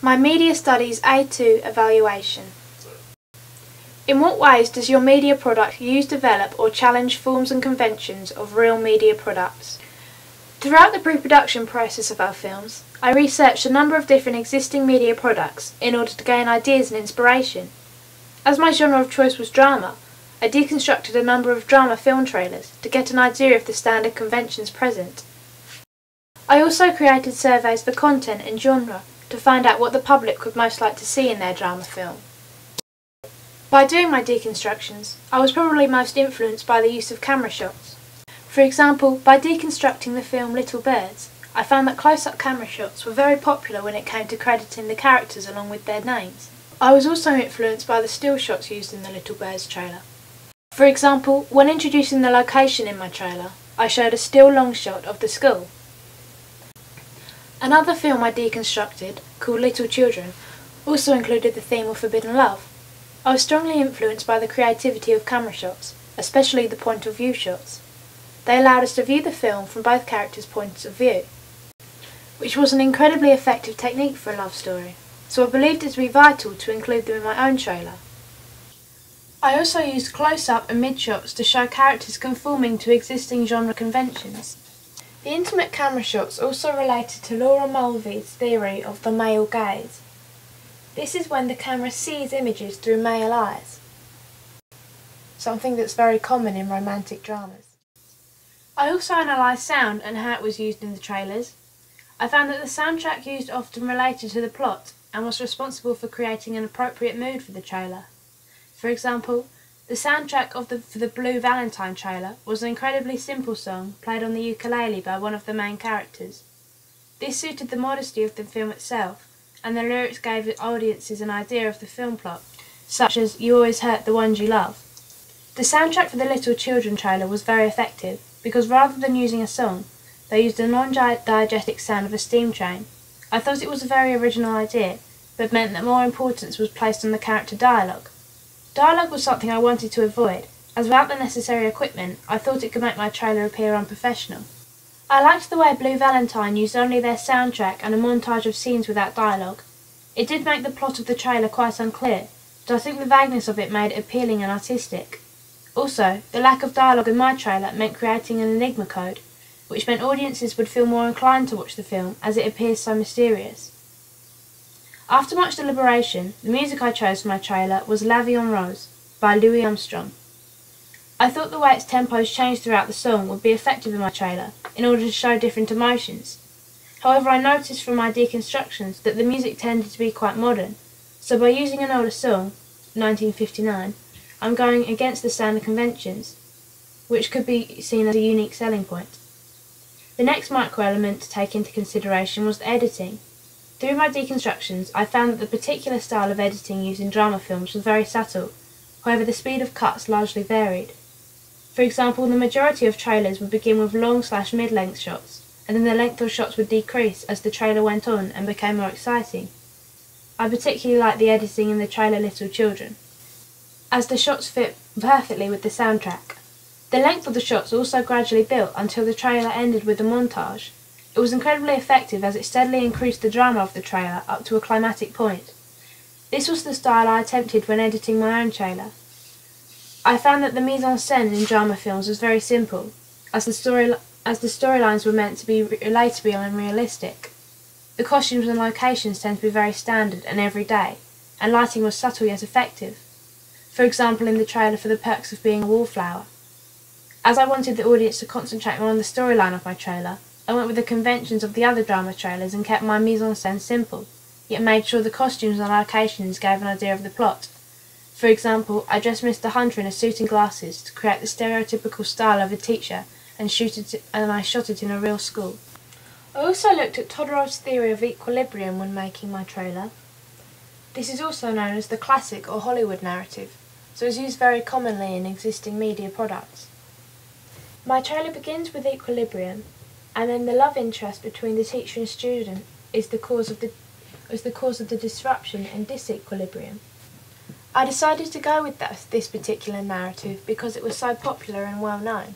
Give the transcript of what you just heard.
My Media Studies A2 evaluation. In what ways does your media product use, develop or challenge forms and conventions of real media products? Throughout the pre-production process of our films, I researched a number of different existing media products in order to gain ideas and inspiration. As my genre of choice was drama, I deconstructed a number of drama film trailers to get an idea of the standard conventions present. I also created surveys for content and genre to find out what the public would most like to see in their drama film. By doing my deconstructions, I was probably most influenced by the use of camera shots. For example, by deconstructing the film Little Birds, I found that close-up camera shots were very popular when it came to crediting the characters along with their names. I was also influenced by the still shots used in the Little Birds trailer. For example, when introducing the location in my trailer, I showed a still long shot of the school. Another film I deconstructed, called Little Children, also included the theme of forbidden love. I was strongly influenced by the creativity of camera shots, especially the point of view shots. They allowed us to view the film from both characters' points of view, which was an incredibly effective technique for a love story, so I believed it to be vital to include them in my own trailer. I also used close-up and mid-shots to show characters conforming to existing genre conventions. The intimate camera shots also related to Laura Mulvey's theory of the male gaze. This is when the camera sees images through male eyes, something that's very common in romantic dramas. I also analysed sound and how it was used in the trailers. I found that the soundtrack used often related to the plot and was responsible for creating an appropriate mood for the trailer. For example, the soundtrack for the Blue Valentine trailer was an incredibly simple song played on the ukulele by one of the main characters. This suited the modesty of the film itself, and the lyrics gave audiences an idea of the film plot, such as "You always hurt the ones you love." The soundtrack for the Little Children trailer was very effective because rather than using a song, they used a non-diegetic sound of a steam train. I thought it was a very original idea, but meant that more importance was placed on the character dialogue. Dialogue was something I wanted to avoid, as without the necessary equipment, I thought it could make my trailer appear unprofessional. I liked the way Blue Valentine used only their soundtrack and a montage of scenes without dialogue. It did make the plot of the trailer quite unclear, but I think the vagueness of it made it appealing and artistic. Also, the lack of dialogue in my trailer meant creating an enigma code, which meant audiences would feel more inclined to watch the film as it appears so mysterious. After much deliberation, the music I chose for my trailer was La Vie en Rose by Louis Armstrong. I thought the way its tempos changed throughout the song would be effective in my trailer in order to show different emotions. However, I noticed from my deconstructions that the music tended to be quite modern, so by using an older song, 1959, I'm going against the standard conventions, which could be seen as a unique selling point. The next micro-element to take into consideration was the editing. Through my deconstructions, I found that the particular style of editing used in drama films was very subtle, however the speed of cuts largely varied. For example, the majority of trailers would begin with long/mid-length shots, and then the length of shots would decrease as the trailer went on and became more exciting. I particularly liked the editing in the trailer Little Children, as the shots fit perfectly with the soundtrack. The length of the shots also gradually built until the trailer ended with a montage. It was incredibly effective as it steadily increased the drama of the trailer up to a climatic point. This was the style I attempted when editing my own trailer. I found that the mise-en-scène in drama films was very simple, as the storylines were meant to be relatable and realistic. The costumes and locations tend to be very standard and everyday, and lighting was subtle yet effective. For example, in the trailer for The Perks of Being a Wallflower. As I wanted the audience to concentrate more on the storyline of my trailer, I went with the conventions of the other drama trailers and kept my mise-en-scène simple, yet made sure the costumes and locations gave an idea of the plot. For example, I dressed Mr. Hunter in a suit and glasses to create the stereotypical style of a teacher and I shot it in a real school. I also looked at Todorov's theory of equilibrium when making my trailer. This is also known as the classic or Hollywood narrative, so is used very commonly in existing media products. My trailer begins with equilibrium, and then the love interest between the teacher and student is the cause of the disruption and disequilibrium. I decided to go with this particular narrative because it was so popular and well known.